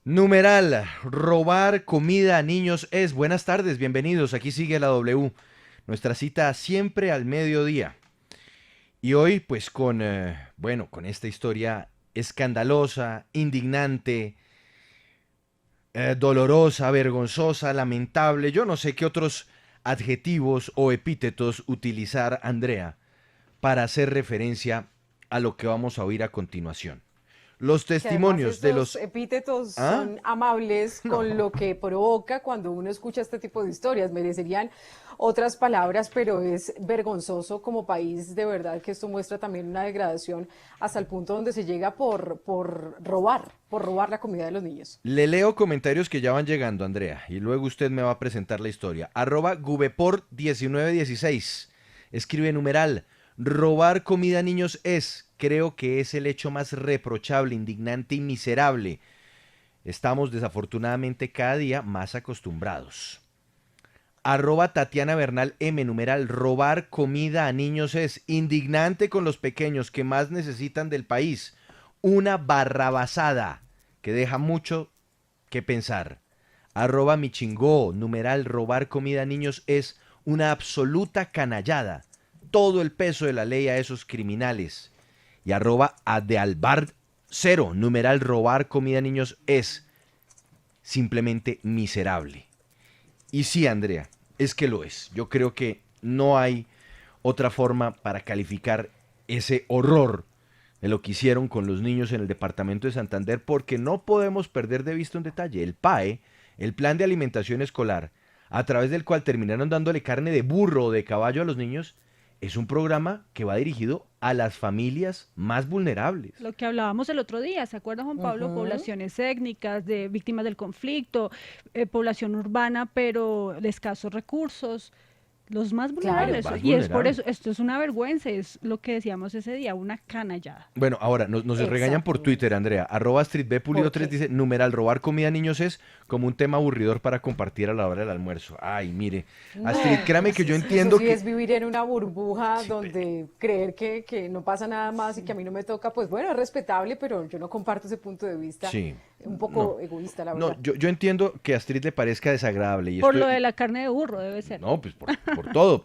Numeral, robar comida a niños es. Buenas tardes, bienvenidos. Aquí sigue la W. Nuestra cita siempre al mediodía. Y hoy, pues con esta historia escandalosa, indignante, dolorosa, vergonzosa, lamentable. Yo no sé qué otros adjetivos o epítetos utilizar, Andrea, para hacer referencia a lo que vamos a oír a continuación. Los Que además testimonios de estos los... epítetos ¿Ah? son amables con No. lo que provoca cuando uno escucha este tipo de historias. Merecerían otras palabras, pero es vergonzoso como país, de verdad que esto muestra también una degradación hasta el punto donde se llega por robar la comida de los niños. Le leo comentarios que ya van llegando, Andrea, y luego usted me va a presentar la historia. Arroba Gubeport1916. Escribe numeral. Robar comida a niños creo que es el hecho más reprochable, indignante y miserable. Estamos desafortunadamente cada día más acostumbrados. Arroba Tatiana Bernal M, numeral. Robar comida a niños es indignante con los pequeños que más necesitan del país. Una barrabasada que deja mucho que pensar. Arroba mi chingó, numeral, robar comida a niños es una absoluta canallada. Todo el peso de la ley a esos criminales. Y arroba adealbard cero, numeral, robar comida a niños es simplemente miserable. Y sí, Andrea, es que lo es. Yo creo que no hay otra forma para calificar ese horror de lo que hicieron con los niños en el departamento de Santander, porque no podemos perder de vista un detalle. El PAE, el Plan de Alimentación Escolar, a través del cual terminaron dándole carne de burro o de caballo a los niños, es un programa que va dirigido a las familias más vulnerables. Lo que hablábamos el otro día, ¿se acuerda, Juan Pablo? Ujú. Poblaciones étnicas, de víctimas del conflicto, población urbana, pero de escasos recursos, los más Los Claro. vulnerables. más Y es por vulnerables. eso, esto es una vergüenza, es lo que decíamos ese día, una canallada. Bueno, ahora nos regañan por Twitter, Exactamente. Andrea. Arroba ¿Por streetbpulido3 qué? dice, numeral, robar comida a niños es como un tema aburridor para compartir a la hora del almuerzo. Ay, mire, Astrid, No, créame pues que yo eso entiendo sí que... es vivir en una burbuja Sí, donde creer que no pasa nada más y que a mí no me toca, pues bueno, es respetable, pero yo no comparto ese punto de vista sí, un no. poco egoísta, la No, verdad. yo entiendo que a Astrid le parezca desagradable y Por esto... lo de la carne de burro debe ser. No, pues por todo,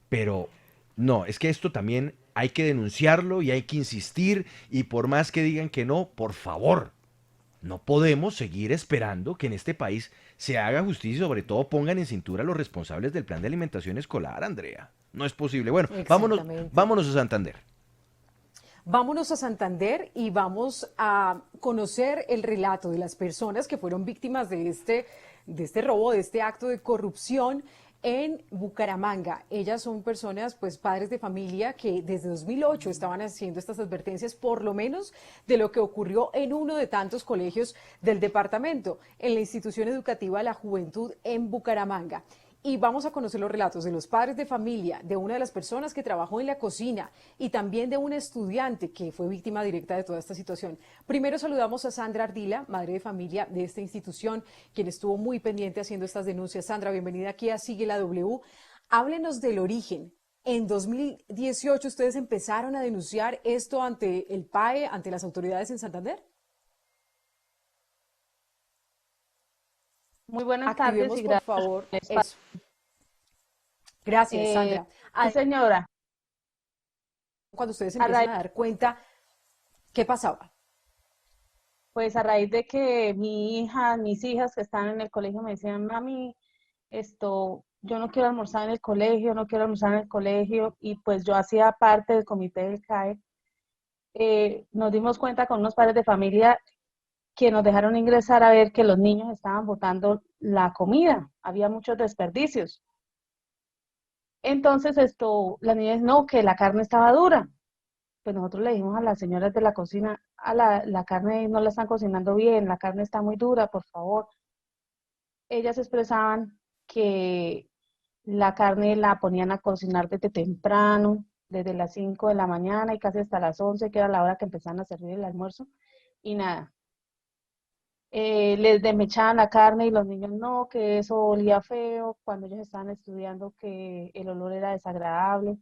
pero no, es que esto también hay que denunciarlo y hay que insistir y por más que digan que no, por favor, no podemos seguir esperando que en este país se haga justicia y sobre todo pongan en cintura a los responsables del plan de alimentación escolar, Andrea. No es posible. Bueno, Exactamente. vámonos a Santander. Vámonos a Santander y vamos a conocer el relato de las personas que fueron víctimas de este robo, de este acto de corrupción en Bucaramanga. Ellas son personas, pues padres de familia que desde 2008 estaban haciendo estas advertencias, por lo menos de lo que ocurrió en uno de tantos colegios del departamento, en la institución educativa La Juventud en Bucaramanga. Y vamos a conocer los relatos de los padres de familia, de una de las personas que trabajó en la cocina y también de una estudiante que fue víctima directa de toda esta situación. Primero saludamos a Sandra Ardila, madre de familia de esta institución, quien estuvo muy pendiente haciendo estas denuncias. Sandra, bienvenida aquí a Sigue la W. Háblenos del origen. En 2018 ustedes empezaron a denunciar esto ante el PAE, ante las autoridades en Santander. Muy buenas tardes Activemos, y por gracias por favor, el espacio. eso. Gracias, Eh, Sandra. sí, señora, Cuando ustedes a empiezan raíz, a dar cuenta, ¿qué pasaba? pues a raíz de que mis hijas que están en el colegio me decían, mami, yo no quiero almorzar en el colegio, no quiero almorzar en el colegio, y pues yo hacía parte del comité del CAE, nos dimos cuenta con unos padres de familia que nos dejaron ingresar a ver que los niños estaban botando la comida, había muchos desperdicios. Entonces las niñas no, que la carne estaba dura. Pues nosotros le dijimos a las señoras de la cocina, la carne no la están cocinando bien, la carne está muy dura, por favor. Ellas expresaban que la carne la ponían a cocinar desde temprano, desde las 5 de la mañana y casi hasta las 11, que era la hora que empezaban a servir el almuerzo, y nada. Les desmechaban la carne y los niños no, que eso olía feo, cuando ellos estaban estudiando que el olor era desagradable.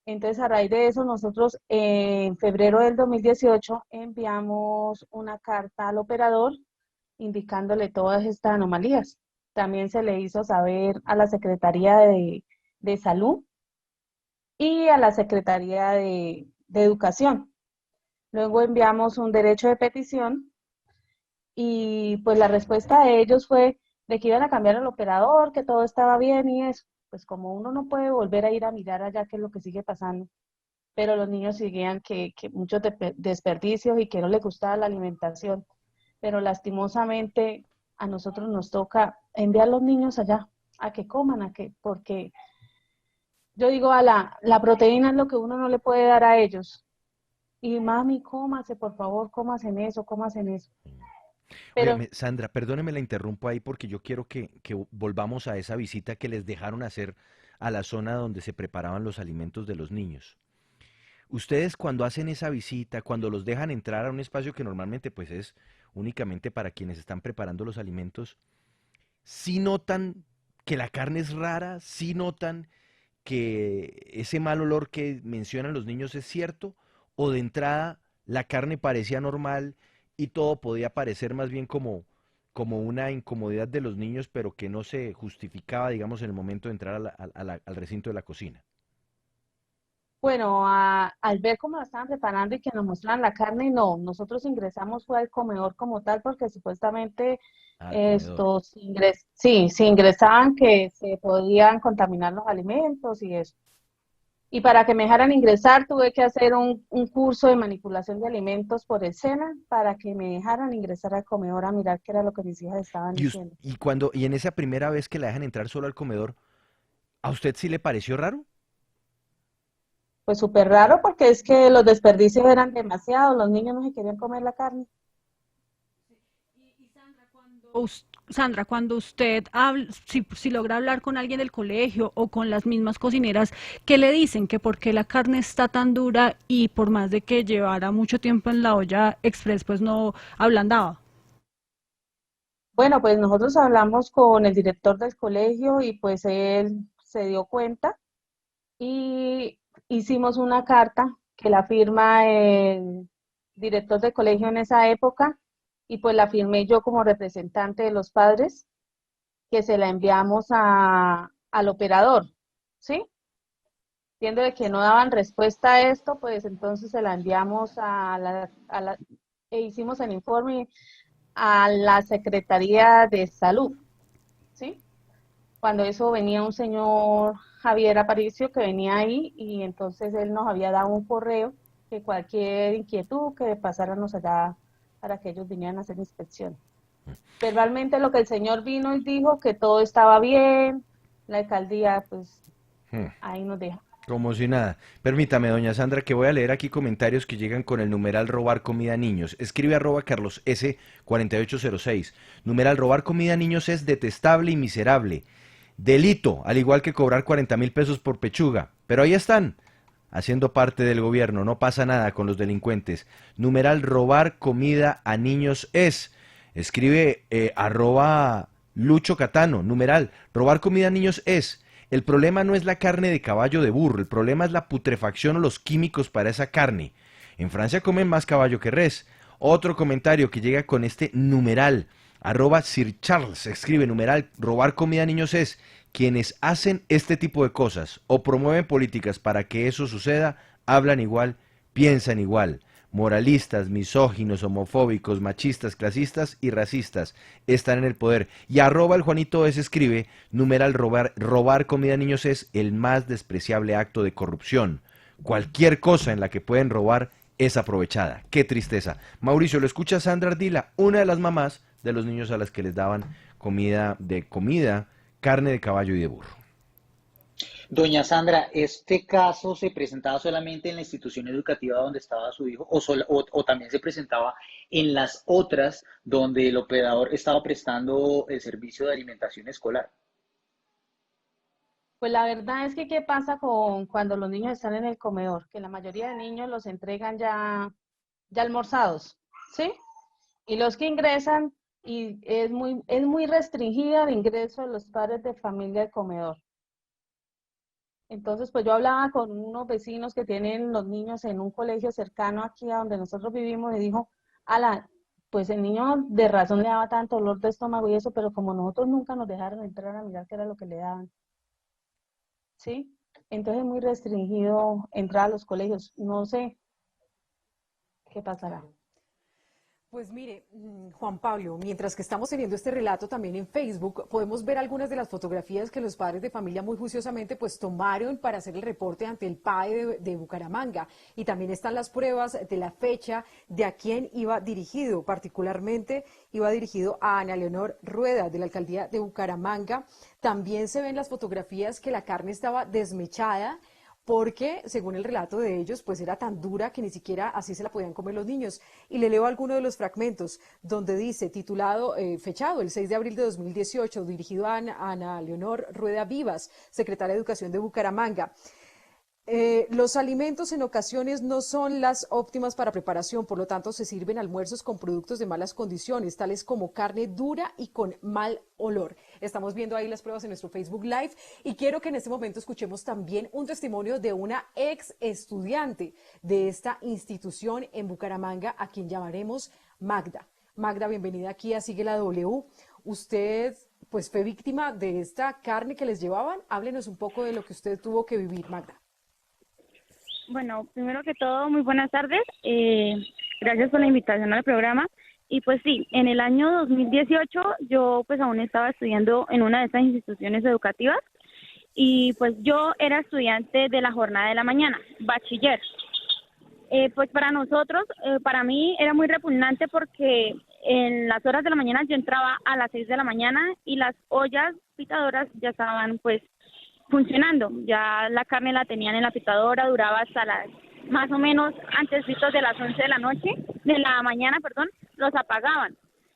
Entonces, a raíz de eso, nosotros en febrero del 2018 enviamos una carta al operador indicándole todas estas anomalías. También se le hizo saber a la Secretaría de Salud y a la Secretaría de Educación. Luego enviamos un derecho de petición y pues la respuesta de ellos fue de que iban a cambiar el operador, que todo estaba bien y eso. Pues como uno no puede volver a ir a mirar allá qué es lo que sigue pasando, pero los niños seguían que muchos desperdicios y que no les gustaba la alimentación. Pero lastimosamente a nosotros nos toca enviar a los niños allá a que coman, porque yo digo, la proteína es lo que uno no le puede dar a ellos. Y mami, cómase, por favor, cómase en eso, cómase en eso. Pero Óigame, Sandra, perdóneme, la interrumpo ahí porque yo quiero que volvamos a esa visita que les dejaron hacer a la zona donde se preparaban los alimentos de los niños. Ustedes cuando hacen esa visita, cuando los dejan entrar a un espacio que normalmente pues es únicamente para quienes están preparando los alimentos, ¿sí notan que la carne es rara? ¿Sí notan que ese mal olor que mencionan los niños es cierto? ¿O de entrada la carne parecía normal y todo podía parecer más bien como una incomodidad de los niños, pero que no se justificaba, digamos, en el momento de entrar al recinto de la cocina? bueno, al ver cómo la estaban preparando y que nos mostraban la carne, no, nosotros ingresamos fue al comedor como tal porque supuestamente Al comedor. sí, se ingresaban que se podían contaminar los alimentos y eso. Y para que me dejaran ingresar tuve que hacer un curso de manipulación de alimentos por el SENA para que me dejaran ingresar al comedor a mirar qué era lo que mis hijas estaban diciendo. Y en esa primera vez que la dejan entrar solo al comedor, ¿a usted sí le pareció raro? Pues súper raro porque es que los desperdicios eran demasiados, los niños no se querían comer la carne. Sandra, cuando usted habla, si logra hablar con alguien del colegio o con las mismas cocineras, ¿qué le dicen? Que por qué la carne está tan dura y por más de que llevara mucho tiempo en la olla express, pues no ablandaba. Bueno, pues nosotros hablamos con el director del colegio y pues él se dio cuenta y hicimos una carta que la firma el director del colegio en esa época y pues la firmé yo como representante de los padres, que se la enviamos al operador, ¿sí? Viendo de que no daban respuesta a esto, pues entonces se la enviamos e hicimos el informe a la Secretaría de Salud, ¿sí? Cuando eso venía un señor Javier Aparicio que venía ahí y entonces él nos había dado un correo que cualquier inquietud que pasáramos allá para que ellos vinieran a hacer inspección. Verbalmente lo que el señor vino y dijo que todo estaba bien, la alcaldía pues Hmm. ahí nos deja. Como si nada. Permítame, doña Sandra, que voy a leer aquí comentarios que llegan con el numeral robar comida a niños. Escribe arroba Carlos S. 4806. Numeral robar comida a niños es detestable y miserable. Delito, al igual que cobrar 40.000 pesos por pechuga. Pero ahí están, haciendo parte del gobierno. No pasa nada con los delincuentes. Numeral robar comida a niños es. Escribe arroba Lucho Catano. Numeral robar comida a niños es. El problema no es la carne de caballo de burro, el problema es la putrefacción o los químicos para esa carne. En Francia comen más caballo que res. Otro comentario que llega con este numeral, arroba Sir Charles, escribe numeral, robar comida a niños es quienes hacen este tipo de cosas o promueven políticas para que eso suceda, hablan igual, piensan igual. Moralistas, misóginos, homofóbicos, machistas, clasistas y racistas están en el poder. Y arroba el Juanito es escribe, numeral robar comida a niños es el más despreciable acto de corrupción. Cualquier cosa en la que pueden robar es aprovechada. Qué tristeza. Mauricio, lo escucha Sandra Ardila, una de las mamás de los niños a las que les daban comida, carne de caballo y de burro. Doña Sandra, ¿este caso se presentaba solamente en la institución educativa donde estaba su hijo o también se presentaba en las otras donde el operador estaba prestando el servicio de alimentación escolar? Pues la verdad es que qué pasa con cuando los niños están en el comedor, que la mayoría de niños los entregan ya almorzados, ¿sí? Y los que ingresan, y es muy restringida el ingreso de los padres de familia al comedor. Entonces, pues yo hablaba con unos vecinos que tienen los niños en un colegio cercano aquí a donde nosotros vivimos y dijo, Ala, pues el niño de razón le daba tanto dolor de estómago y eso, pero como nosotros nunca nos dejaron entrar a mirar qué era lo que le daban, ¿sí? Entonces es muy restringido entrar a los colegios. No sé qué pasará. Claro. Pues mire, Juan Pablo, mientras que estamos teniendo este relato también en Facebook, podemos ver algunas de las fotografías que los padres de familia muy juiciosamente pues tomaron para hacer el reporte ante el PAE de Bucaramanga. Y también están las pruebas de la fecha de a quién iba dirigido, particularmente iba dirigido a Ana Leonor Rueda de la alcaldía de Bucaramanga. También se ven las fotografías que la carne estaba desmechada, porque según el relato de ellos, pues era tan dura que ni siquiera así se la podían comer los niños. Y le leo algunos de los fragmentos donde dice, titulado, fechado el 6 de abril de 2018, dirigido a Ana Leonor Rueda Vivas, secretaria de Educación de Bucaramanga. Los alimentos en ocasiones no son las óptimas para preparación, por lo tanto se sirven almuerzos con productos de malas condiciones, tales como carne dura y con mal olor. Estamos viendo ahí las pruebas en nuestro Facebook Live y quiero que en este momento escuchemos también un testimonio de una ex estudiante de esta institución en Bucaramanga, a quien llamaremos Magda. Magda, bienvenida aquí a Sigue la W. Usted pues fue víctima de esta carne que les llevaban. Háblenos un poco de lo que usted tuvo que vivir, Magda. Bueno, primero que todo, muy buenas tardes. Gracias por la invitación al programa. Y pues sí, en el año 2018 yo pues aún estaba estudiando en una de estas instituciones educativas y pues yo era estudiante de la jornada de la mañana, bachiller. Pues para nosotros, para mí era muy repugnante porque en las horas de la mañana yo entraba a las 6 de la mañana y las ollas pitadoras ya estaban pues funcionando. Ya la carne la tenían en la pitadora, duraba hasta las más o menos antes de las 11 de la noche, de la mañana, perdón, los apagaban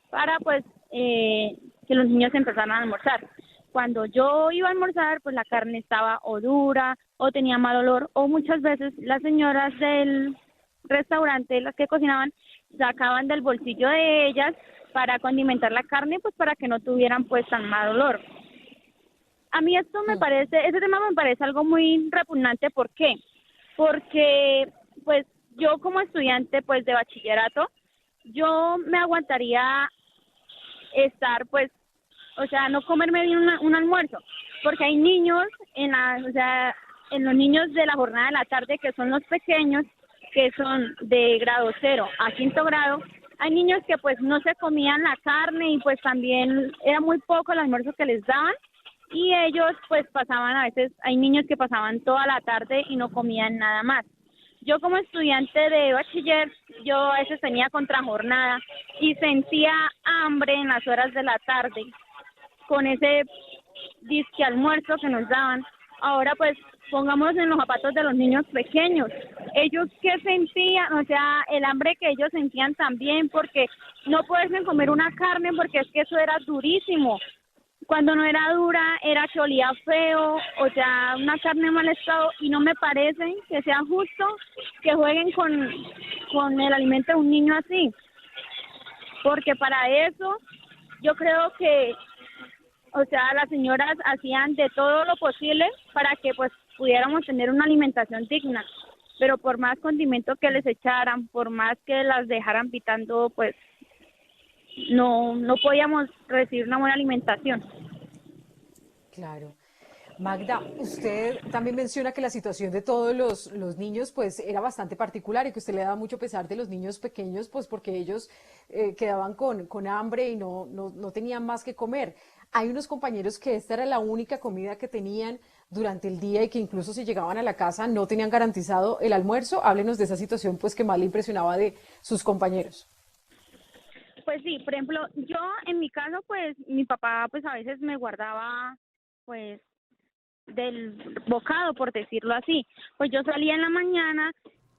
para pues que los niños empezaran a almorzar. Cuando yo iba a almorzar, pues la carne estaba o dura o tenía mal olor, o muchas veces las señoras del restaurante, las que cocinaban, sacaban del bolsillo de ellas para condimentar la carne, pues para que no tuvieran pues tan mal olor. A mí esto me parece, ese tema me parece algo muy repugnante. ¿Por qué? Porque, pues, yo como estudiante, pues, de bachillerato, yo me aguantaría estar, pues, o sea, no comerme bien un almuerzo, porque hay niños o sea, en los niños de la jornada de la tarde, que son los pequeños, que son de grado 0 a 5º grado, hay niños que, pues, no se comían la carne y, pues, también era muy poco el almuerzo que les daban. Y ellos pues pasaban, a veces hay niños que pasaban toda la tarde y no comían nada más. Yo como estudiante de bachiller, yo a veces tenía contrajornada y sentía hambre en las horas de la tarde con ese disque almuerzo que nos daban. Ahora pues pongamos en los zapatos de los niños pequeños. Ellos qué sentían, o sea, el hambre que ellos sentían también, porque no pueden comer una carne porque es que eso era durísimo. Cuando no era dura, era que olía feo, o sea, una carne en mal estado, y no me parece que sea justo que jueguen con el alimento de un niño así. Porque para eso, yo creo que, o sea, las señoras hacían de todo lo posible para que, pues, pudiéramos tener una alimentación digna. Pero por más condimento que les echaran, por más que las dejaran pitando, pues, no podíamos recibir una buena alimentación. Claro. Magda, usted también menciona que la situación de todos los niños pues era bastante particular y que usted le daba mucho pesar de los niños pequeños pues porque ellos quedaban con hambre y no tenían más que comer. Hay unos compañeros que esta era la única comida que tenían durante el día y que incluso si llegaban a la casa no tenían garantizado el almuerzo. Háblenos de esa situación pues que más le impresionaba de sus compañeros. Pues sí, por ejemplo, yo en mi caso, pues mi papá pues a veces me guardaba pues del bocado, por decirlo así. Pues yo salía en la mañana,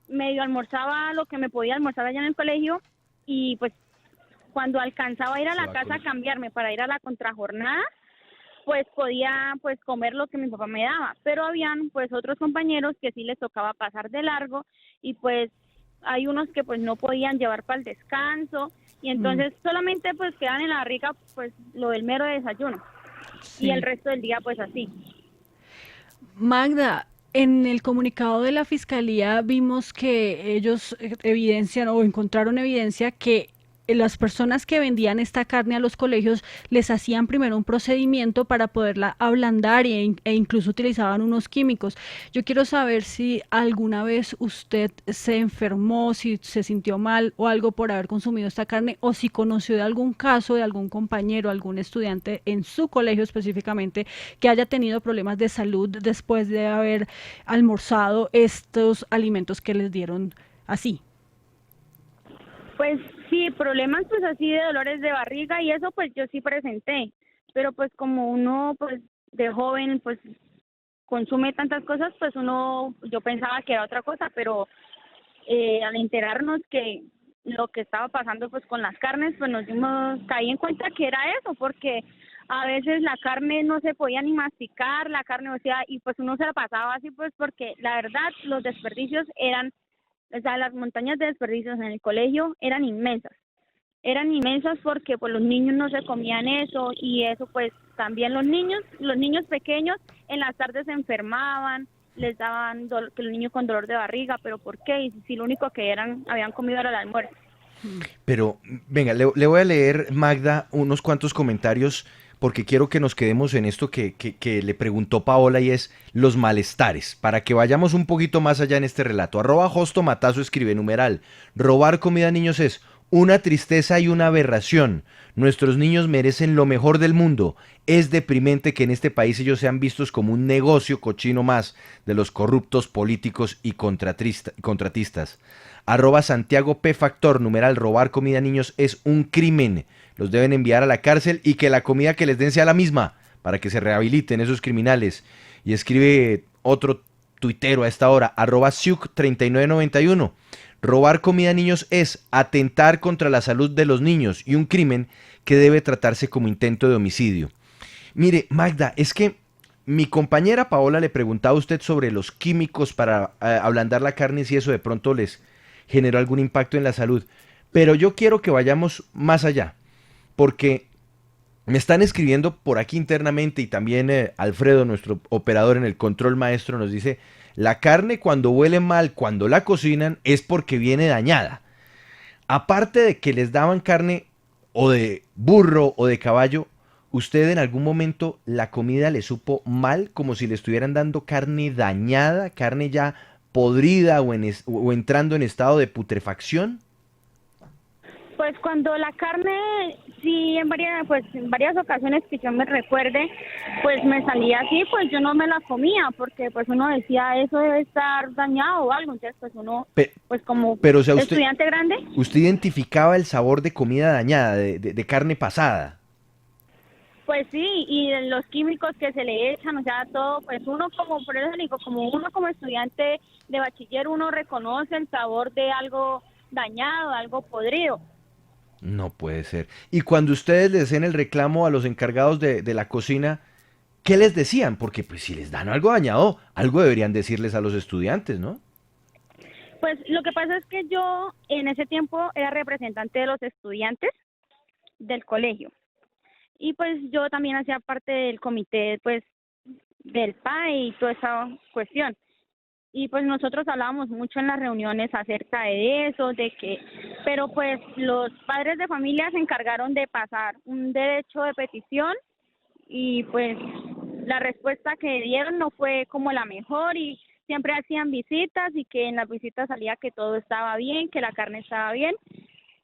medio almorzaba lo que me podía almorzar allá en el colegio y pues cuando alcanzaba a ir a la casa a cambiarme para ir a la contrajornada, pues podía pues comer lo que mi papá me daba. Pero habían pues otros compañeros que sí les tocaba pasar de largo y pues hay unos que pues no podían llevar para el descanso y entonces solamente pues quedan en la barriga pues lo del mero desayuno y el resto del día pues así. Magda, en el comunicado de la Fiscalía vimos que ellos evidencian o encontraron evidencia que las personas que vendían esta carne a los colegios les hacían primero un procedimiento para poderla ablandar e incluso utilizaban unos químicos. Yo quiero saber si alguna vez usted se enfermó, si se sintió mal o algo por haber consumido esta carne, o si conoció de algún caso de algún compañero, algún estudiante en su colegio específicamente que haya tenido problemas de salud después de haber almorzado estos alimentos que les dieron así. Pues sí, problemas pues así de dolores de barriga y eso pues yo sí presenté, pero pues como uno pues de joven pues consume tantas cosas, pues yo pensaba que era otra cosa, pero al enterarnos que lo que estaba pasando pues con las carnes, pues caí en cuenta que era eso, porque a veces la carne no se podía ni masticar, la carne, o sea, y pues uno se la pasaba así pues porque la verdad los desperdicios o sea, las montañas de desperdicios en el colegio eran inmensas porque pues los niños no se comían eso y eso pues también los niños pequeños en las tardes se enfermaban, les daban que los niños con dolor de barriga, pero ¿por qué? Y si lo único que habían comido era el almuerzo. Pero, venga, le voy a leer, Magda, unos cuantos comentarios porque quiero que nos quedemos en esto que le preguntó Paola y es los malestares, para que vayamos un poquito más allá en este relato. @Josto Matazo escribe, numeral, robar comida a niños es una tristeza y una aberración. Nuestros niños merecen lo mejor del mundo. Es deprimente que en este país ellos sean vistos como un negocio cochino más de los corruptos políticos y contratistas. @Santiago P. Factor, numeral, robar comida a niños es un crimen. Los deben enviar a la cárcel y que la comida que les den sea la misma, para que se rehabiliten esos criminales. Y escribe otro tuitero a esta hora, @Siuk3991. Robar comida a niños es atentar contra la salud de los niños y un crimen que debe tratarse como intento de homicidio. Mire, Magda, es que mi compañera Paola le preguntaba a usted sobre los químicos para ablandar la carne y si eso de pronto les generó algún impacto en la salud. Pero yo quiero que vayamos más allá, porque me están escribiendo por aquí internamente y también Alfredo, nuestro operador en el control maestro, nos dice, la carne cuando huele mal, cuando la cocinan, es porque viene dañada. Aparte de que les daban carne o de burro o de caballo, ¿usted en algún momento la comida le supo mal, como si le estuvieran dando carne dañada, carne ya podrida o entrando en estado de putrefacción? Pues cuando la carne, sí, en varias ocasiones que yo me recuerde, pues me salía así, pues yo no me la comía, porque pues uno decía, eso debe estar dañado o algo, entonces pues uno, pues como Pero, o sea, estudiante grande. ¿Usted identificaba el sabor de comida dañada, de carne pasada? Pues sí, y de los químicos que se le echan, o sea, todo, pues uno como, por eso digo, como uno como estudiante de bachiller, uno reconoce el sabor de algo dañado, algo podrido. No puede ser. Y cuando ustedes les hacían el reclamo a los encargados de la cocina, ¿qué les decían? Porque pues si les dan algo dañado, algo deberían decirles a los estudiantes, ¿no? Pues lo que pasa es que yo en ese tiempo era representante de los estudiantes del colegio. Y pues yo también hacía parte del comité pues del PAE y toda esa cuestión. Y pues nosotros hablábamos mucho en las reuniones acerca de eso, pero pues los padres de familia se encargaron de pasar un derecho de petición y pues la respuesta que dieron no fue como la mejor y siempre hacían visitas y que en las visitas salía que todo estaba bien, que la carne estaba bien,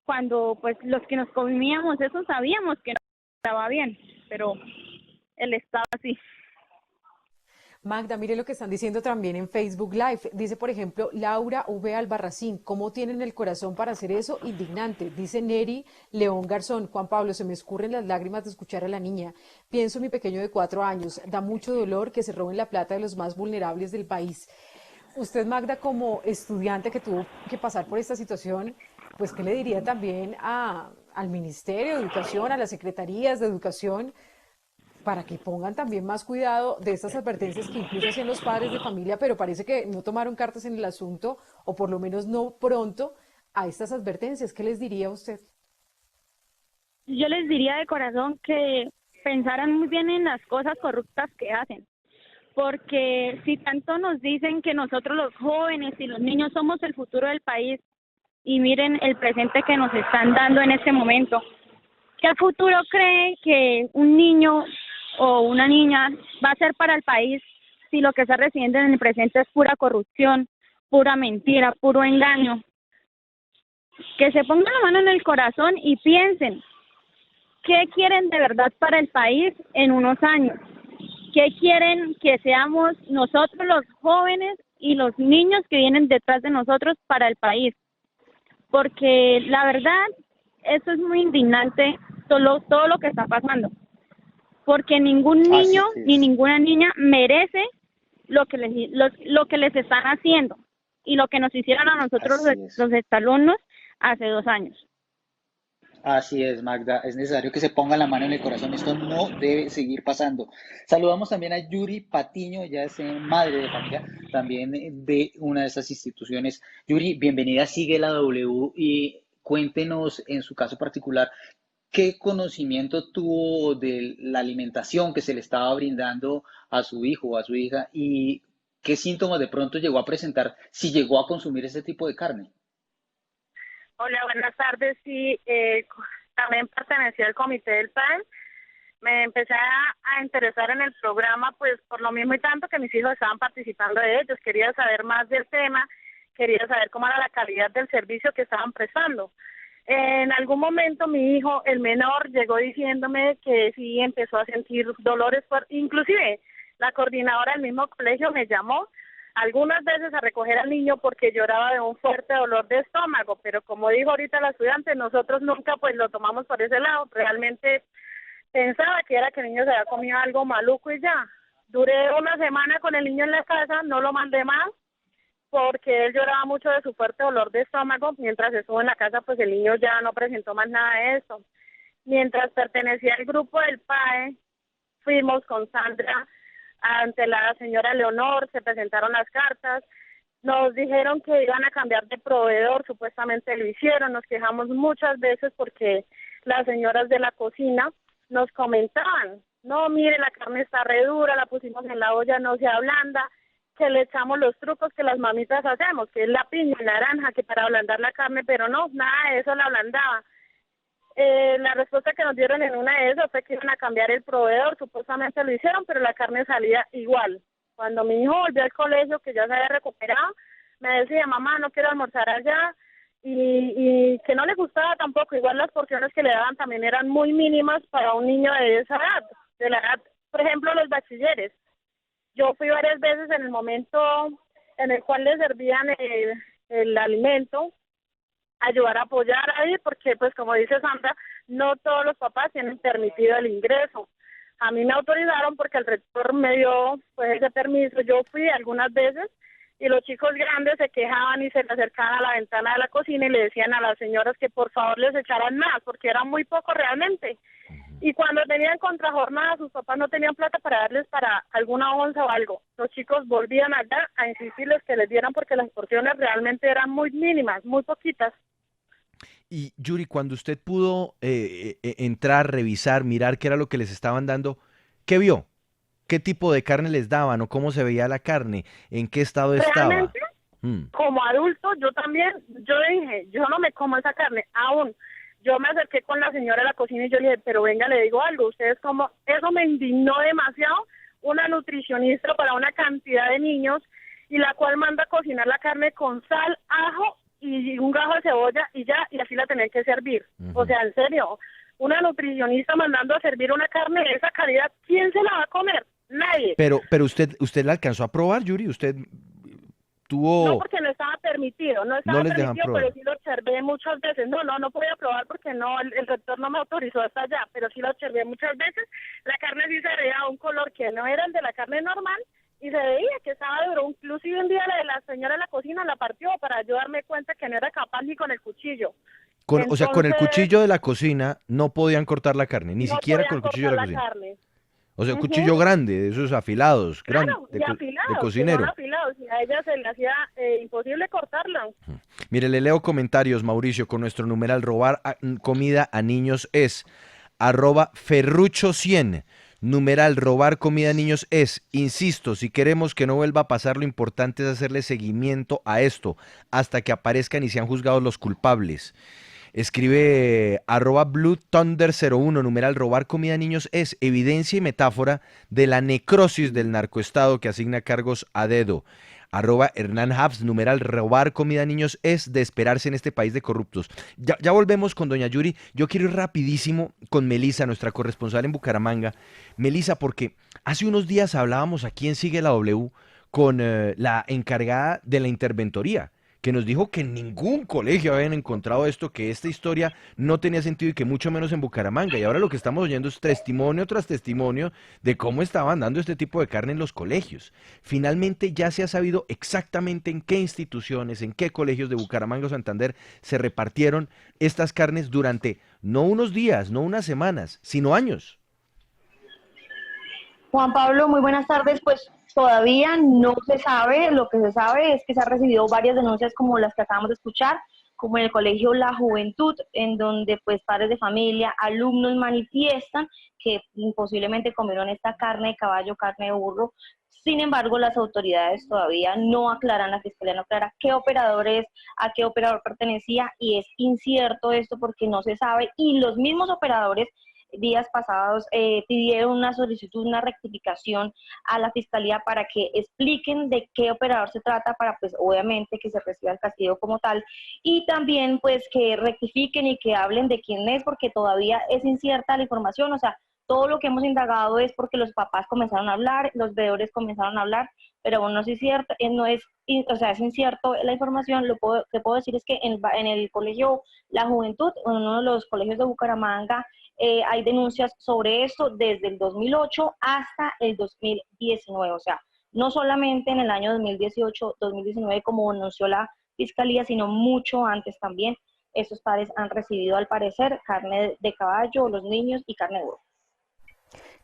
cuando pues los que nos comíamos eso sabíamos que no estaba bien, pero él estaba así. Magda, mire lo que están diciendo también en Facebook Live. Dice, por ejemplo, Laura V. Albarracín, ¿cómo tienen el corazón para hacer eso? Indignante. Dice Neri León Garzón, Juan Pablo, se me escurren las lágrimas de escuchar a la niña. Pienso en mi pequeño de 4 años. Da mucho dolor que se roben la plata de los más vulnerables del país. Usted, Magda, como estudiante que tuvo que pasar por esta situación, pues, ¿qué le diría también al Ministerio de Educación, a las secretarías de Educación, para que pongan también más cuidado de estas advertencias que incluso hacían los padres de familia, pero parece que no tomaron cartas en el asunto, o por lo menos no pronto, a estas advertencias? ¿Qué les diría usted? Yo les diría de corazón que pensaran muy bien en las cosas corruptas que hacen, porque si tanto nos dicen que nosotros los jóvenes y los niños somos el futuro del país, y miren el presente que nos están dando en este momento. ¿Qué futuro cree que un niño o una niña va a ser para el país si lo que está recibiendo en el presente es pura corrupción, pura mentira, puro engaño? Que se pongan la mano en el corazón y piensen, ¿qué quieren de verdad para el país en unos años? ¿Qué quieren que seamos nosotros los jóvenes y los niños que vienen detrás de nosotros para el país? Porque la verdad, eso es muy indignante, todo lo que está pasando. Porque ningún niño ni ninguna niña merece lo que les están haciendo y lo que nos hicieron a nosotros los exalumnos hace 2 años. Así es, Magda. Es necesario que se ponga la mano en el corazón. Esto no debe seguir pasando. Saludamos también a Yuri Patiño, ella es madre de familia, también de una de estas instituciones. Yuri, bienvenida a Sigue la W y cuéntenos en su caso particular qué conocimiento tuvo de la alimentación que se le estaba brindando a su hijo o a su hija y qué síntomas de pronto llegó a presentar si llegó a consumir ese tipo de carne. Hola, buenas tardes. Sí, también pertenecía al comité del PAN. Me empecé a interesar en el programa, pues por lo mismo y tanto que mis hijos estaban participando de ellos. Quería saber más del tema, quería saber cómo era la calidad del servicio que estaban prestando. En algún momento mi hijo, el menor, llegó diciéndome que sí empezó a sentir dolores, inclusive la coordinadora del mismo colegio me llamó algunas veces a recoger al niño porque lloraba de un fuerte dolor de estómago, pero como dijo ahorita la estudiante, nosotros nunca pues lo tomamos por ese lado. Realmente pensaba que era que el niño se había comido algo maluco y ya. Duré una semana con el niño en la casa, no lo mandé más porque él lloraba mucho de su fuerte dolor de estómago. Mientras estuvo en la casa, pues el niño ya no presentó más nada de eso. Mientras pertenecía al grupo del PAE, fuimos con Sandra ante la señora Leonor, se presentaron las cartas, nos dijeron que iban a cambiar de proveedor, supuestamente lo hicieron, nos quejamos muchas veces porque las señoras de la cocina nos comentaban, no, mire, la carne está re dura, la pusimos en la olla, no se ablanda, que le echamos los trucos que las mamitas hacemos, que es la piña y naranja, que para ablandar la carne, pero no, nada de eso la ablandaba. La respuesta que nos dieron en una de esas fue que iban a cambiar el proveedor, supuestamente lo hicieron, pero la carne salía igual. Cuando mi hijo volvió al colegio, que ya se había recuperado, me decía, mamá, no quiero almorzar allá, y que no le gustaba tampoco, igual las porciones que le daban también eran muy mínimas para un niño de esa edad, de la edad, por ejemplo, los bachilleres. Yo fui varias veces en el momento en el cual le servían el alimento, ayudar a apoyar ahí, porque pues como dice Sandra, no todos los papás tienen permitido el ingreso. A mí me autorizaron porque el rector me dio pues ese permiso. Yo fui algunas veces y los chicos grandes se quejaban y se le acercaban a la ventana de la cocina y le decían a las señoras que por favor les echaran más, porque era muy poco realmente. Y cuando tenían contrajornada, sus papás no tenían plata para darles para alguna onza o algo. Los chicos volvían allá a insistirles que les dieran porque las porciones realmente eran muy mínimas, muy poquitas. Y Yuri, cuando usted pudo entrar, revisar, mirar qué era lo que les estaban dando, ¿qué vio? ¿Qué tipo de carne les daban o cómo se veía la carne? ¿En qué estado estaba? Realmente, como adulto, yo dije, yo no me como esa carne, aún. Yo me acerqué con la señora de la cocina y yo le dije, pero venga, le digo algo, ustedes como, eso me indignó demasiado, una nutricionista para una cantidad de niños y la cual manda a cocinar la carne con sal, ajo y un gajo de cebolla y ya, y así la tenían que servir. O sea, en serio, una nutricionista mandando a servir una carne de esa calidad, ¿quién se la va a comer? Nadie. Pero usted la alcanzó a probar, Yuri, usted tuvo... No, porque no estaba permitido, no les dejan probar. pero sí lo observé muchas veces. No podía probar porque no, el rector no me autorizó hasta allá, pero sí lo observé muchas veces. La carne sí se veía un color que no era el de la carne normal y se veía que estaba duro. Inclusive un día la señora de la cocina la partió para yo darme cuenta que no era capaz ni con el cuchillo. O sea, con el cuchillo de la cocina no podían cortar la carne, ni no siquiera con el cuchillo de la cocina. Carne. O sea, un cuchillo grande, de esos afilados, Claro, de cocinero. cocinero. Y a ella se le hacía imposible cortarla. Mire, le leo comentarios, Mauricio, con nuestro numeral robar comida a niños es @ferrucho100. Numeral, robar comida a niños es, insisto, si queremos que no vuelva a pasar, lo importante es hacerle seguimiento a esto hasta que aparezcan y sean juzgados los culpables. Escribe @Blue Thunder 01, numeral, robar comida a niños es evidencia y metáfora de la necrosis del narcoestado que asigna cargos a dedo. Hernán Habs, numeral, robar comida a niños es de esperarse en este país de corruptos. Ya volvemos con doña Yuri. Yo quiero ir rapidísimo con Melisa, nuestra corresponsal en Bucaramanga. Melisa, porque hace unos días hablábamos aquí en Sigue la W con la encargada de la interventoría, que nos dijo que en ningún colegio habían encontrado esto, que esta historia no tenía sentido y que mucho menos en Bucaramanga. Y ahora lo que estamos oyendo es testimonio tras testimonio de cómo estaban dando este tipo de carne en los colegios. Finalmente ya se ha sabido exactamente en qué instituciones, en qué colegios de Bucaramanga o Santander se repartieron estas carnes durante no unos días, no unas semanas, sino años. Juan Pablo, muy buenas tardes. Pues todavía no se sabe, lo que se sabe es que se han recibido varias denuncias como las que acabamos de escuchar, como en el colegio La Juventud, en donde pues padres de familia, alumnos manifiestan que posiblemente comieron esta carne de caballo, carne de burro. Sin embargo, las autoridades todavía no aclaran, la fiscalía no aclara qué operador es, a qué operador pertenecía, y es incierto esto porque no se sabe, y los mismos operadores días pasados pidieron una solicitud, una rectificación a la fiscalía para que expliquen de qué operador se trata, para pues obviamente que se reciba el castigo como tal, y también pues que rectifiquen y que hablen de quién es, porque todavía es incierta la información. O sea, todo lo que hemos indagado es porque los papás comenzaron a hablar, los veedores comenzaron a hablar, pero aún no es cierto, no es, o sea, es incierto la información. Que puedo decir es que en el colegio La Juventud, en uno de los colegios de Bucaramanga, hay denuncias sobre esto desde el 2008 hasta el 2019, o sea, no solamente en el año 2018-2019 como anunció la fiscalía, sino mucho antes también. Estos padres han recibido al parecer carne de caballo, los niños, y carne de burro.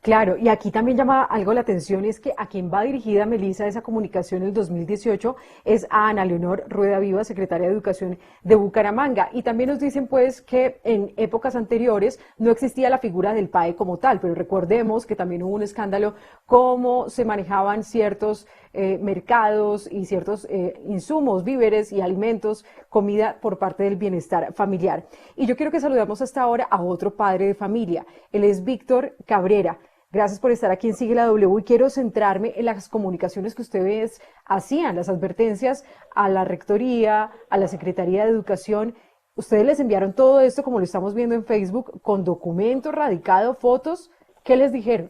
Claro, y aquí también llama algo la atención, es que a quien va dirigida, Melisa, esa comunicación en el 2018 es a Ana Leonor Rueda Viva, secretaria de Educación de Bucaramanga. Y también nos dicen pues que en épocas anteriores no existía la figura del PAE como tal, pero recordemos que también hubo un escándalo cómo se manejaban ciertos mercados y ciertos insumos, víveres y alimentos, comida por parte del bienestar familiar. Y yo quiero que saludemos hasta ahora a otro padre de familia, él es Víctor Cabrera. Gracias por estar aquí en Sigue la W, y quiero centrarme en las comunicaciones que ustedes hacían, las advertencias a la Rectoría, a la Secretaría de Educación. Ustedes les enviaron todo esto, como lo estamos viendo en Facebook, con documento radicado, fotos. ¿Qué les dijeron?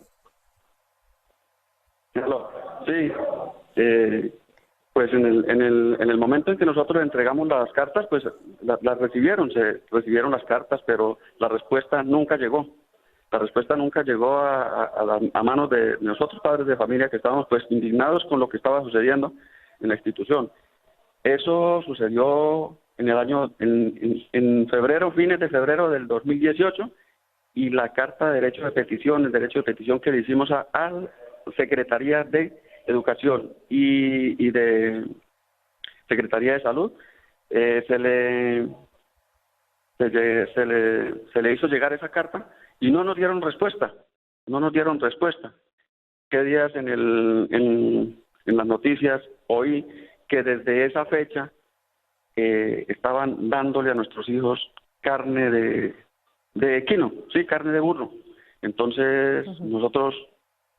Sí, pues en el momento en que nosotros entregamos las cartas, pues las recibieron, se recibieron las cartas, pero la respuesta nunca llegó. La respuesta nunca llegó a manos de nosotros, padres de familia, que estábamos pues indignados con lo que estaba sucediendo en la institución. Eso sucedió en el año, en febrero, fines de febrero del 2018, y la carta de derecho de petición, el derecho de petición que le hicimos a la Secretaría de Educación y de Secretaría de Salud, se le hizo llegar esa carta y no nos dieron respuesta. ¿Qué días en las noticias oí que desde esa fecha estaban dándole a nuestros hijos carne de equino, sí, carne de burro? Entonces nosotros,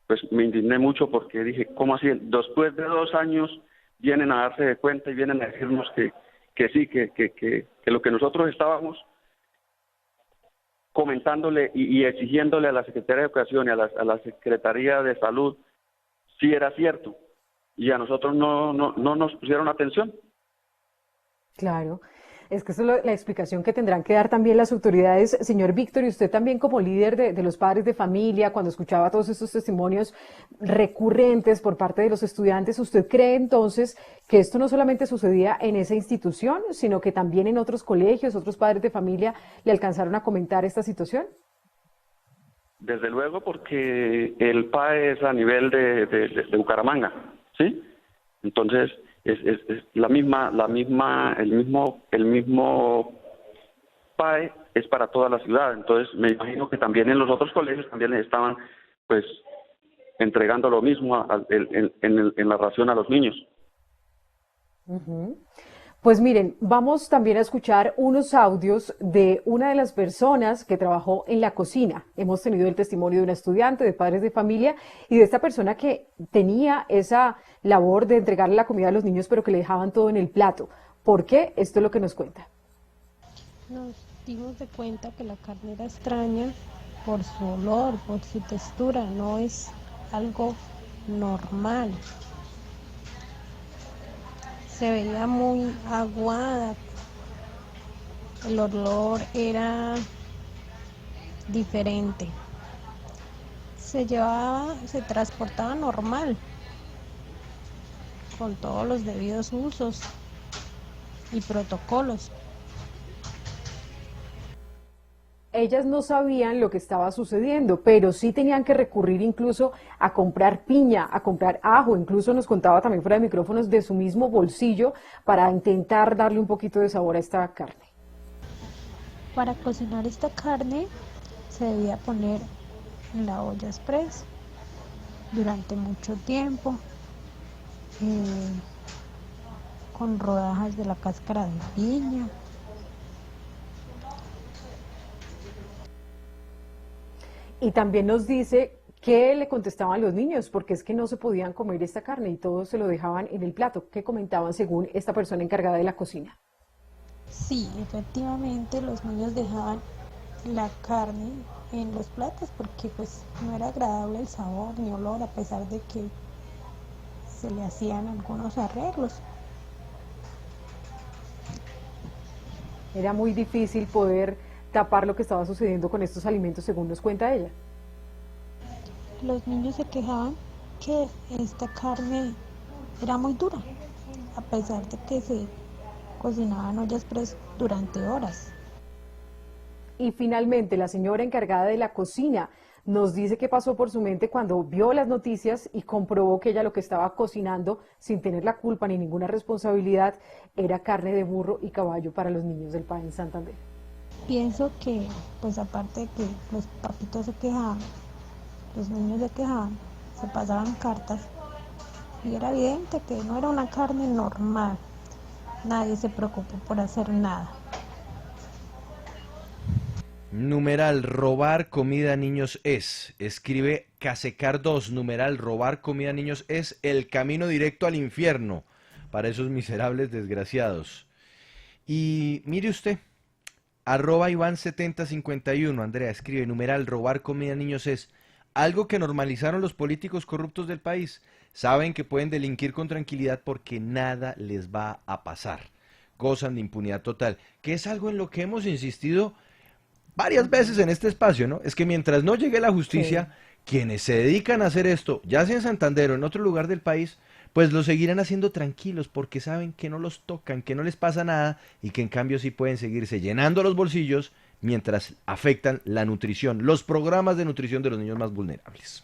pues me indigné mucho porque dije, ¿cómo así? Después de 2 años vienen a darse de cuenta y vienen a decirnos que sí, que lo que nosotros estábamos comentándole y exigiéndole a la Secretaría de Educación y a la Secretaría de Salud sí era cierto, y a nosotros no nos pusieron atención. Claro, es que eso es la explicación que tendrán que dar también las autoridades. Señor Víctor, y usted también como líder de los padres de familia, cuando escuchaba todos estos testimonios recurrentes por parte de los estudiantes, ¿usted cree entonces que esto no solamente sucedía en esa institución, sino que también en otros colegios, otros padres de familia le alcanzaron a comentar esta situación? Desde luego, porque el PAE es a nivel de Bucaramanga, ¿sí? Entonces es el mismo PAE es para toda la ciudad. Entonces me imagino que también en los otros colegios también estaban pues entregando lo mismo en la ración a los niños. Ujú. Pues miren, vamos también a escuchar unos audios de una de las personas que trabajó en la cocina. Hemos tenido el testimonio de una estudiante, de padres de familia y de esta persona que tenía esa labor de entregarle la comida a los niños, pero que le dejaban todo en el plato. ¿Por qué? Esto es lo que nos cuenta. Nos dimos de cuenta que la carne era extraña por su olor, por su textura, no es algo normal. Se veía muy aguada, el olor era diferente. Se transportaba normal, con todos los debidos usos y protocolos. Ellas no sabían lo que estaba sucediendo, pero sí tenían que recurrir incluso a comprar piña, a comprar ajo, incluso nos contaba también fuera de micrófonos de su mismo bolsillo para intentar darle un poquito de sabor a esta carne. Para cocinar esta carne se debía poner en la olla express durante mucho tiempo, con rodajas de la cáscara de piña. Y también nos dice qué le contestaban los niños, porque es que no se podían comer esta carne y todo se lo dejaban en el plato. ¿Qué comentaban según esta persona encargada de la cocina? Sí, efectivamente los niños dejaban la carne en los platos porque pues no era agradable el sabor ni olor, a pesar de que se le hacían algunos arreglos. Era muy difícil poder tapar lo que estaba sucediendo con estos alimentos, según nos cuenta ella. Los niños se quejaban que esta carne era muy dura, a pesar de que se cocinaba en olla express durante horas. Y finalmente la señora encargada de la cocina nos dice qué pasó por su mente cuando vio las noticias y comprobó que ella lo que estaba cocinando, sin tener la culpa ni ninguna responsabilidad, era carne de burro y caballo para los niños del país en Santander. Pienso que, pues aparte de que los papitos se quejaban, los niños se quejaban, se pasaban cartas y era evidente que no era una carne normal. Nadie se preocupó por hacer nada. Numeral robar comida a niños es. Escribe Casecar 2, numeral robar comida a niños es el camino directo al infierno para esos miserables desgraciados. Y mire usted. Arroba Iván7051, Andrea, escribe, numeral, robar comida a niños es algo que normalizaron los políticos corruptos del país. Saben que pueden delinquir con tranquilidad porque nada les va a pasar. Gozan de impunidad total, que es algo en lo que hemos insistido varias veces en este espacio, ¿no? Es que mientras no llegue la justicia, quienes se dedican a hacer esto, ya sea en Santander o en otro lugar del país, pues lo seguirán haciendo tranquilos porque saben que no los tocan, que no les pasa nada y que en cambio sí pueden seguirse llenando los bolsillos mientras afectan la nutrición, los programas de nutrición de los niños más vulnerables.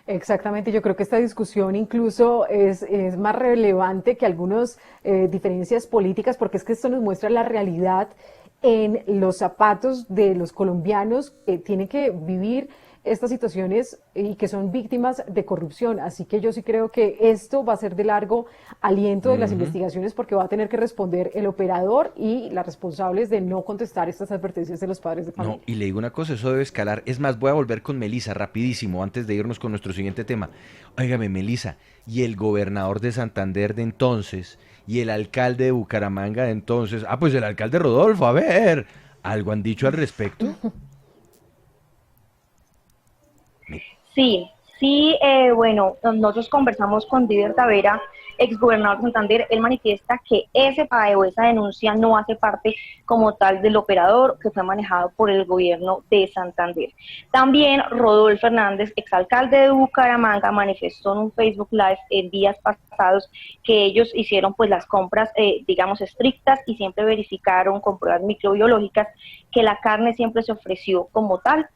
Exactamente, yo creo que esta discusión incluso es más relevante que algunas diferencias políticas, porque es que esto nos muestra la realidad en los zapatos de los colombianos que tienen que vivir estas situaciones y que son víctimas de corrupción. Así que yo sí creo que esto va a ser de largo aliento de las investigaciones, porque va a tener que responder el operador y las responsables de no contestar estas advertencias de los padres de familia. No, y le digo una cosa, eso debe escalar. Es más, voy a volver con Melisa rapidísimo antes de irnos con nuestro siguiente tema. Óigame, Melisa, y el gobernador de Santander de entonces y el alcalde de Bucaramanga de entonces, pues el alcalde Rodolfo, a ver, ¿algo han dicho al respecto? Sí, bueno, nosotros conversamos con Didier Tavera, exgobernador de Santander. Él manifiesta que ese PAE o esa denuncia no hace parte como tal del operador que fue manejado por el gobierno de Santander. También Rodolfo Hernández, exalcalde de Bucaramanga, manifestó en un Facebook Live en días pasados que ellos hicieron pues las compras, digamos, estrictas y siempre verificaron con pruebas microbiológicas que la carne siempre se ofreció como tal,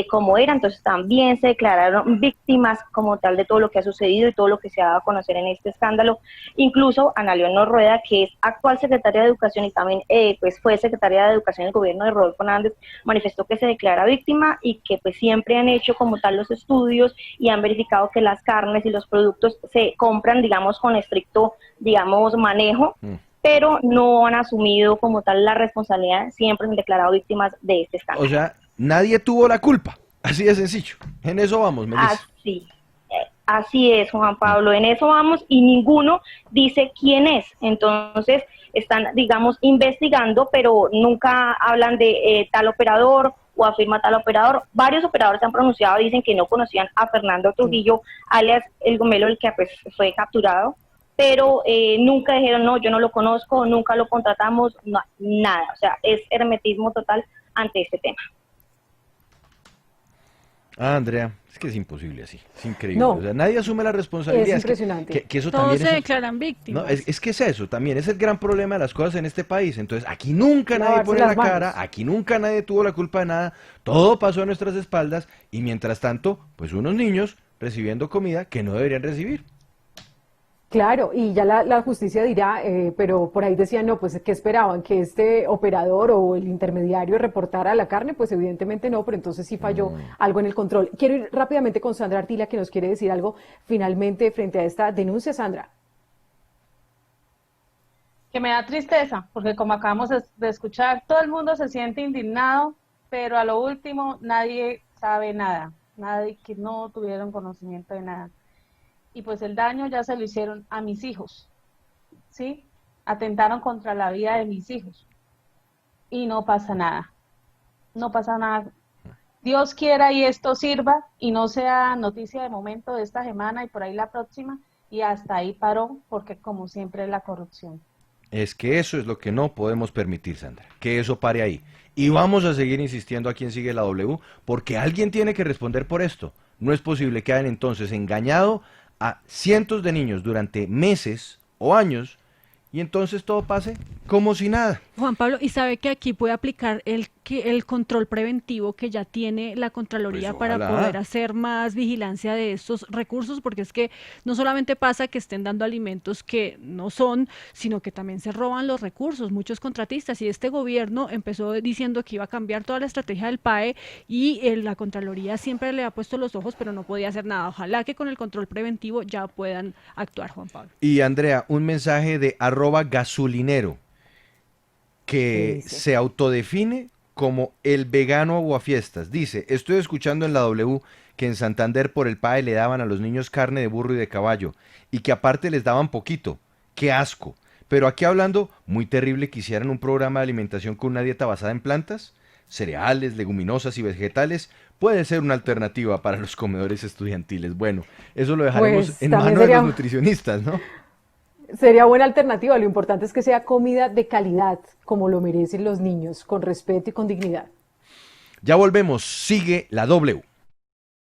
como era. Entonces también se declararon víctimas víctimas como tal de todo lo que ha sucedido y todo lo que se ha dado a conocer en este escándalo. Incluso Ana Leonor Rueda, que es actual secretaria de Educación y también pues fue secretaria de Educación del gobierno de Rodolfo Hernández, manifestó que se declara víctima y que pues siempre han hecho como tal los estudios y han verificado que las carnes y los productos se compran, digamos, con estricto, digamos, manejo, pero no han asumido como tal la responsabilidad, siempre se han declarado víctimas de este escándalo. O sea, nadie tuvo la culpa, así de sencillo. En eso vamos, Melissa. Así es, Juan Pablo, en eso vamos y ninguno dice quién es. Entonces están, digamos, investigando, pero nunca hablan de tal operador o afirma tal operador. Varios operadores se han pronunciado, dicen que no conocían a Fernando Trujillo, alias El Gomelo, el que pues, fue capturado, pero nunca dijeron, no, yo no lo conozco, nunca lo contratamos, no, nada. O sea, es hermetismo total ante este tema. Andrea, es que es imposible así, es increíble. No. O sea, nadie asume la responsabilidad. Es impresionante. Que eso Todos también se es, declaran víctimas. no, es que es eso, también es el gran problema de las cosas en este país. Entonces, aquí nunca nadie Lavarse pone las la cara, manos. aquí nunca nadie tuvo la culpa de nada, todo pasó a nuestras espaldas y mientras tanto, pues unos niños recibiendo comida que no deberían recibir. Claro, y ya la justicia dirá, pero por ahí decían, no, pues que esperaban que este operador o el intermediario reportara la carne, pues evidentemente no, pero entonces sí falló algo en el control. Quiero ir rápidamente con Sandra Artila, que nos quiere decir algo finalmente frente a esta denuncia, Sandra. Que me da tristeza, porque como acabamos de escuchar, todo el mundo se siente indignado, pero a lo último nadie sabe nada, nadie que no tuvieron conocimiento de nada. Y pues el daño ya se lo hicieron a mis hijos, ¿sí? Atentaron contra la vida de mis hijos. Y no pasa nada, no pasa nada. Dios quiera y esto sirva y no sea noticia de momento de esta semana y por ahí la próxima, y hasta ahí paró, porque como siempre es la corrupción. Es que eso es lo que no podemos permitir, Sandra, que eso pare ahí. Y vamos a seguir insistiendo a quien sigue la W, porque alguien tiene que responder por esto. No es posible que hayan entonces engañado a cientos de niños durante meses o años y entonces todo pase como si nada. Juan Pablo, y sabe que aquí puede aplicar el control preventivo que ya tiene la Contraloría Pues para ojalá. poder hacer más vigilancia de estos recursos, porque es que no solamente pasa que estén dando alimentos que no son, sino que también se roban los recursos, muchos contratistas, y este gobierno empezó diciendo que iba a cambiar toda la estrategia del PAE y la Contraloría siempre le ha puesto los ojos, pero no podía hacer nada. Ojalá que con el control preventivo ya puedan actuar, Juan Pablo. Y Andrea, un mensaje de @gasolinero que se autodefine como el vegano aguafiestas. Dice, estoy escuchando en la W que en Santander por el PAE le daban a los niños carne de burro y de caballo y que aparte les daban poquito. ¡Qué asco! Pero aquí hablando, muy terrible que hicieran un programa de alimentación con una dieta basada en plantas, cereales, leguminosas y vegetales. Puede ser una alternativa para los comedores estudiantiles. Bueno, eso lo dejaremos Pues, en también manos de sería- los nutricionistas, ¿no? Sería buena alternativa, lo importante es que sea comida de calidad, como lo merecen los niños, con respeto y con dignidad. Ya volvemos, sigue la W.